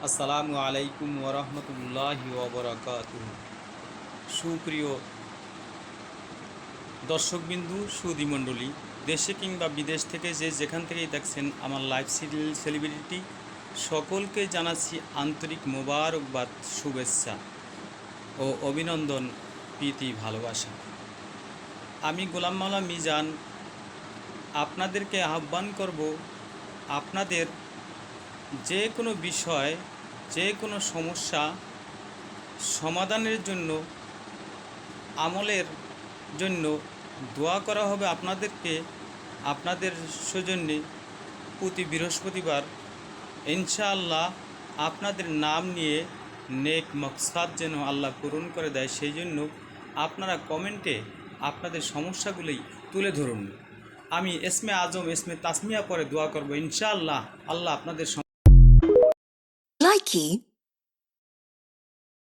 আসসালামু আলাইকুম ওরহমতুল্লাহি ওবরাকাতুহু। সুপ্রিয় দর্শকবিন্দু, সুধীমণ্ডলী, দেশে কিংবা বিদেশ থেকে যেখান থেকেই দেখছেন আমার লাইভ সিরিয়াল সেলিব্রিটি, সকলকে জানাচ্ছি আন্তরিক মোবারকবাদ, শুভেচ্ছা ও অভিনন্দন, প্রীতি, ভালোবাসা। আমি গোলাম মাওলা মিজান আপনাদেরকে আহ্বান করব, আপনাদের যে কোনো বিষয়, যে কোনো সমস্যা সমাধানের জন্য, আমলের জন্য দোয়া করা হবে আপনাদেরকে, আপনাদের সৌজন্যে প্রতি বৃহস্পতিবার ইনশাআল্লাহ আপনাদের নাম নিয়ে নেক মকসাদ যেন আল্লাহ পূরণ করে দেয়, সেই জন্য আপনারা কমেন্টে আপনাদের সমস্যাগুলি তুলে ধরুন। আমি এসমে আজম, এসমে তাসমিয়া পরে দোয়া করব, ইনশাআল্লাহ আল্লাহ আপনাদের Likey